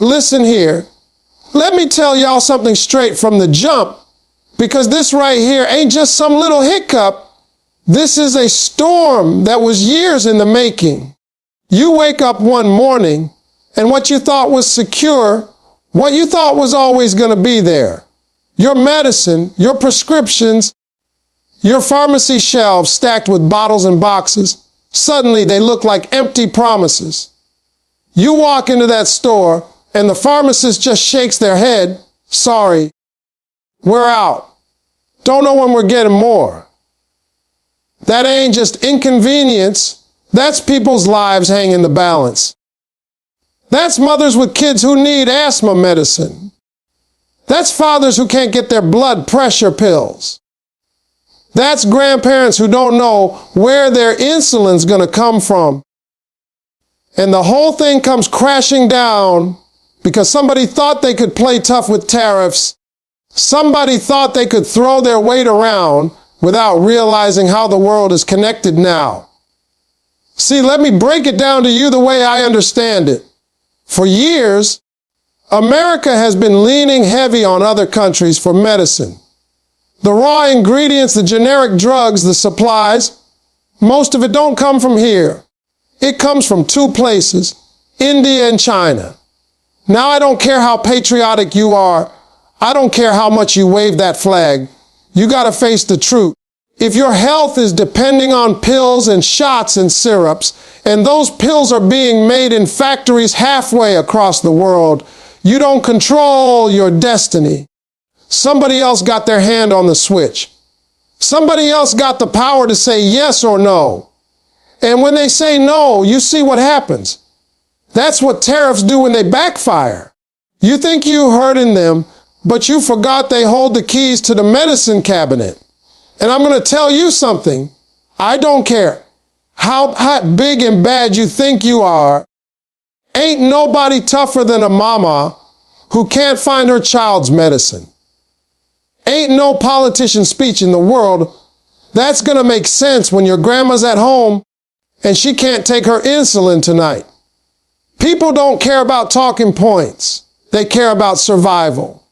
Listen here. Let me tell y'all something straight from the jump, because this right here ain't just some little hiccup. This is a storm that was years in the making. You wake up one morning and what you thought was secure, what you thought was always going to be there, your medicine, your prescriptions, your pharmacy shelves stacked with bottles and boxes, suddenly they look like empty promises. You walk into that store and the pharmacist just shakes their head. Sorry, we're out. Don't know when we're getting more. That ain't just inconvenience. That's people's lives hang in the balance. That's mothers with kids who need asthma medicine. That's fathers who can't get their blood pressure pills. That's grandparents who don't know where their insulin's going to come from. And the whole thing comes crashing down because somebody thought they could play tough with tariffs. Somebody thought they could throw their weight around without realizing how the world is connected now. See, let me break it down to you the way I understand it. For years, America has been leaning heavy on other countries for medicine. The raw ingredients, the generic drugs, the supplies, most of it don't come from here. It comes from two places, India and China. Now, I don't care how patriotic you are. I don't care how much you wave that flag. You got to face the truth. If your health is depending on pills and shots and syrups, and those pills are being made in factories halfway across the world, you don't control your destiny. Somebody else got their hand on the switch. Somebody else got the power to say yes or no. And when they say no, you see what happens. That's what tariffs do when they backfire. You think you're hurting them, but you forgot they hold the keys to the medicine cabinet. And I'm going to tell you something. I don't care how big and bad you think you are. Ain't nobody tougher than a mama who can't find her child's medicine. Ain't no politician speech in the world that's going to make sense when your grandma's at home and she can't take her insulin tonight. People don't care about talking points. They care about survival.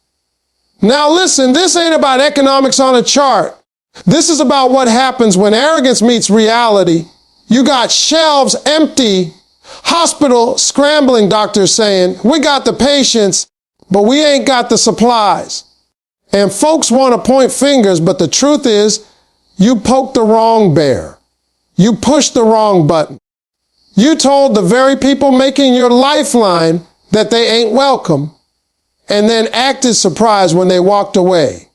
Now listen, this ain't about economics on a chart. This is about what happens when arrogance meets reality. You got shelves empty, hospital scrambling, doctors saying, we got the patients, but we ain't got the supplies. And folks want to point fingers, but the truth is, you poked the wrong bear. You pushed the wrong button. You told the very people making your lifeline that they ain't welcome, and then acted surprised when they walked away.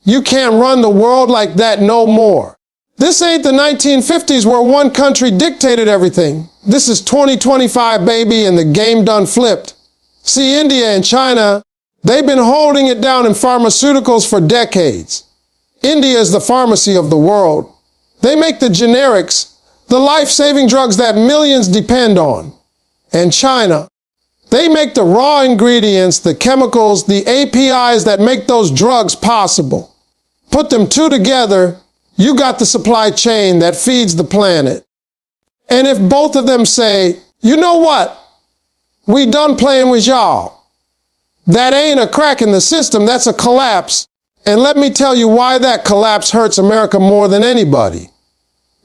You can't run the world like that no more. This ain't the 1950s where one country dictated everything. This is 2025, baby, and the game done flipped. See, India and China, they've been holding it down in pharmaceuticals for decades. India is the pharmacy of the world. They make the generics, the life-saving drugs that millions depend on. And China, they make the raw ingredients, the chemicals, the APIs that make those drugs possible. Put them two together, you got the supply chain that feeds the planet. And if both of them say, you know what? We done playing with y'all. That ain't a crack in the system, that's a collapse. And let me tell you why that collapse hurts America more than anybody.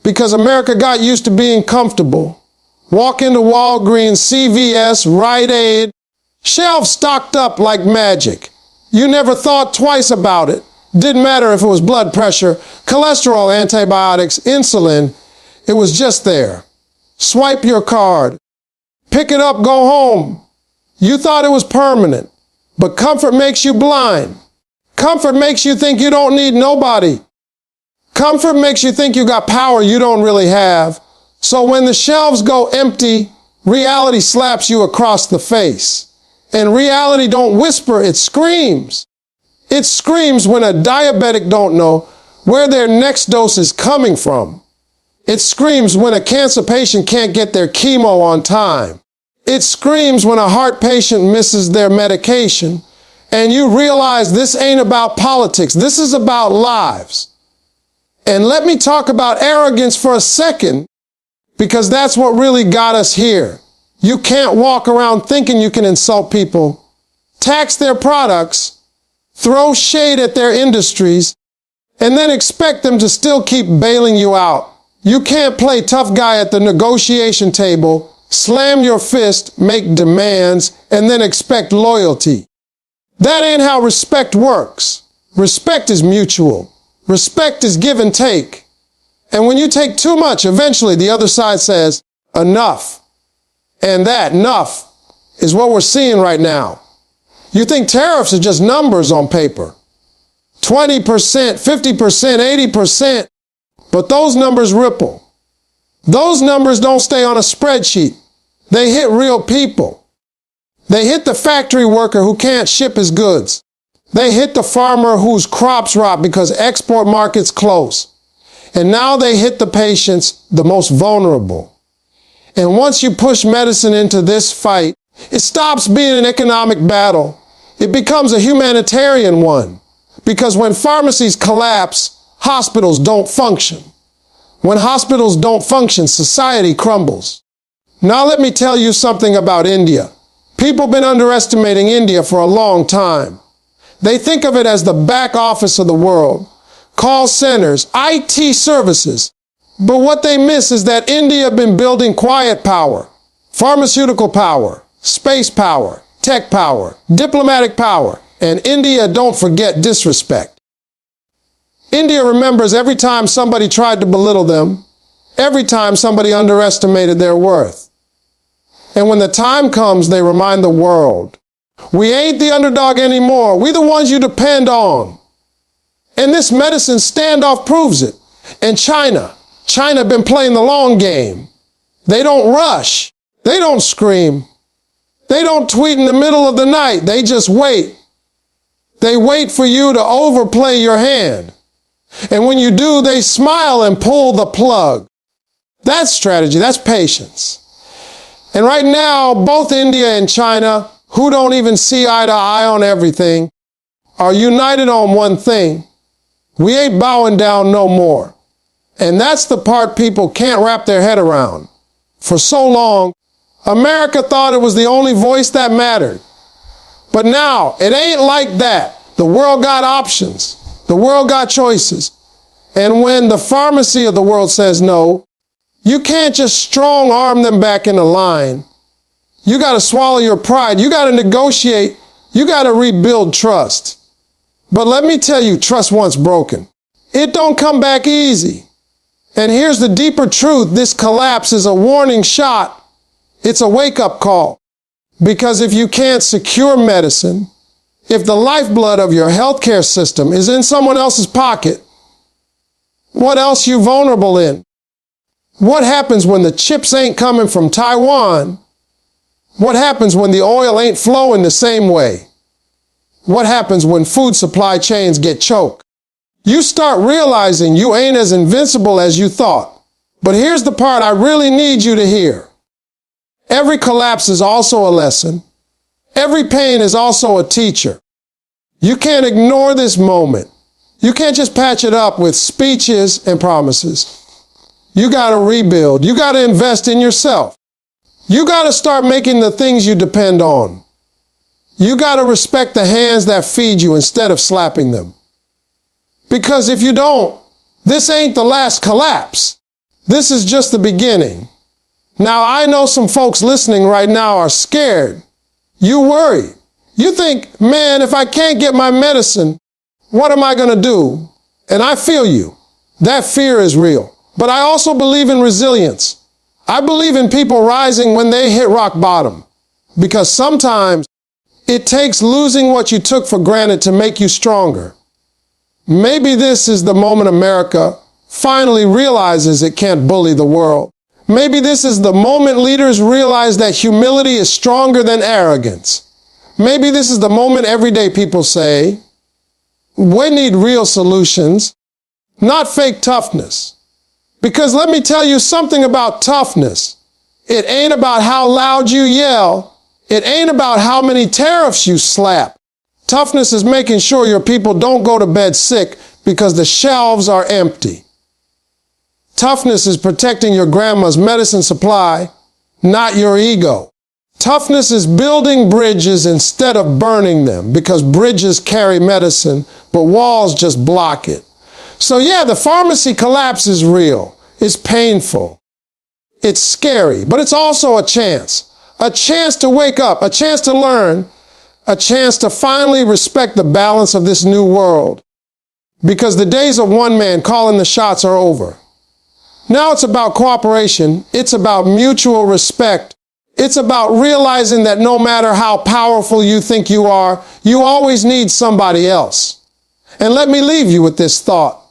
Because America got used to being comfortable. Walk into Walgreens, CVS, Rite Aid, shelves stocked up like magic. You never thought twice about it. Didn't matter if it was blood pressure, cholesterol, antibiotics, insulin. It was just there. Swipe your card. Pick it up, go home. You thought it was permanent. But comfort makes you blind. Comfort makes you think you don't need nobody. Comfort makes you think you got power you don't really have. So when the shelves go empty, reality slaps you across the face. And reality don't whisper, it screams. It screams when a diabetic don't know where their next dose is coming from. It screams when a cancer patient can't get their chemo on time. It screams when a heart patient misses their medication. And you realize this ain't about politics. This is about lives. And let me talk about arrogance for a second, because that's what really got us here. You can't walk around thinking you can insult people, tax their products, throw shade at their industries, and then expect them to still keep bailing you out. You can't play tough guy at the negotiation table, slam your fist, make demands, and then expect loyalty. That ain't how respect works. Respect is mutual. Respect is give and take. And when you take too much, eventually the other side says, enough. And that enough is what we're seeing right now. You think tariffs are just numbers on paper. 20%, 50%, 80%. But those numbers ripple. Those numbers don't stay on a spreadsheet. They hit real people. They hit the factory worker who can't ship his goods. They hit the farmer whose crops rot because export markets close. And now they hit the patients, the most vulnerable. And once you push medicine into this fight, it stops being an economic battle. It becomes a humanitarian one. Because when pharmacies collapse, hospitals don't function. When hospitals don't function, society crumbles. Now let me tell you something about India. People have been underestimating India for a long time. They think of it as the back office of the world, call centers, IT services. But what they miss is that India has been building quiet power, pharmaceutical power, space power, tech power, diplomatic power, and India, don't forget, disrespect. India remembers every time somebody tried to belittle them, every time somebody underestimated their worth. And when the time comes, they remind the world, we ain't the underdog anymore. We the ones you depend on. And this medicine standoff proves it. And China been playing the long game. They don't rush. They don't scream. They don't tweet in the middle of the night. They just wait. They wait for you to overplay your hand. And when you do, they smile and pull the plug. That's strategy. That's patience. And right now, both India and China, who don't even see eye to eye on everything, are united on one thing. We ain't bowing down no more. And that's the part people can't wrap their head around. For so long, America thought it was the only voice that mattered. But now, it ain't like that. The world got options. The world got choices. And when the pharmacy of the world says no, you can't just strong arm them back in the line. You got to swallow your pride. You got to negotiate. You got to rebuild trust. But let me tell you, trust once broken, it don't come back easy. And here's the deeper truth. This collapse is a warning shot. It's a wake-up call. Because if you can't secure medicine, if the lifeblood of your healthcare system is in someone else's pocket, what else you vulnerable in? What happens when the chips ain't coming from Taiwan? What happens when the oil ain't flowing the same way? What happens when food supply chains get choked? You start realizing you ain't as invincible as you thought. But here's the part I really need you to hear. Every collapse is also a lesson. Every pain is also a teacher. You can't ignore this moment. You can't just patch it up with speeches and promises. You got to rebuild. You got to invest in yourself. You got to start making the things you depend on. You got to respect the hands that feed you instead of slapping them. Because if you don't, this ain't the last collapse. This is just the beginning. Now, I know some folks listening right now are scared. You worry. You think, man, if I can't get my medicine, what am I going to do? And I feel you. That fear is real. But I also believe in resilience. I believe in people rising when they hit rock bottom. Because sometimes it takes losing what you took for granted to make you stronger. Maybe this is the moment America finally realizes it can't bully the world. Maybe this is the moment leaders realize that humility is stronger than arrogance. Maybe this is the moment everyday people say, we need real solutions, not fake toughness. Because let me tell you something about toughness. It ain't about how loud you yell. It ain't about how many tariffs you slap. Toughness is making sure your people don't go to bed sick because the shelves are empty. Toughness is protecting your grandma's medicine supply, not your ego. Toughness is building bridges instead of burning them, because bridges carry medicine, but walls just block it. So yeah, the pharmacy collapse is real. It's painful. It's scary, but it's also a chance to wake up, a chance to learn, a chance to finally respect the balance of this new world. Because the days of one man calling the shots are over. Now it's about cooperation. It's about mutual respect. It's about realizing that no matter how powerful you think you are, you always need somebody else. And let me leave you with this thought.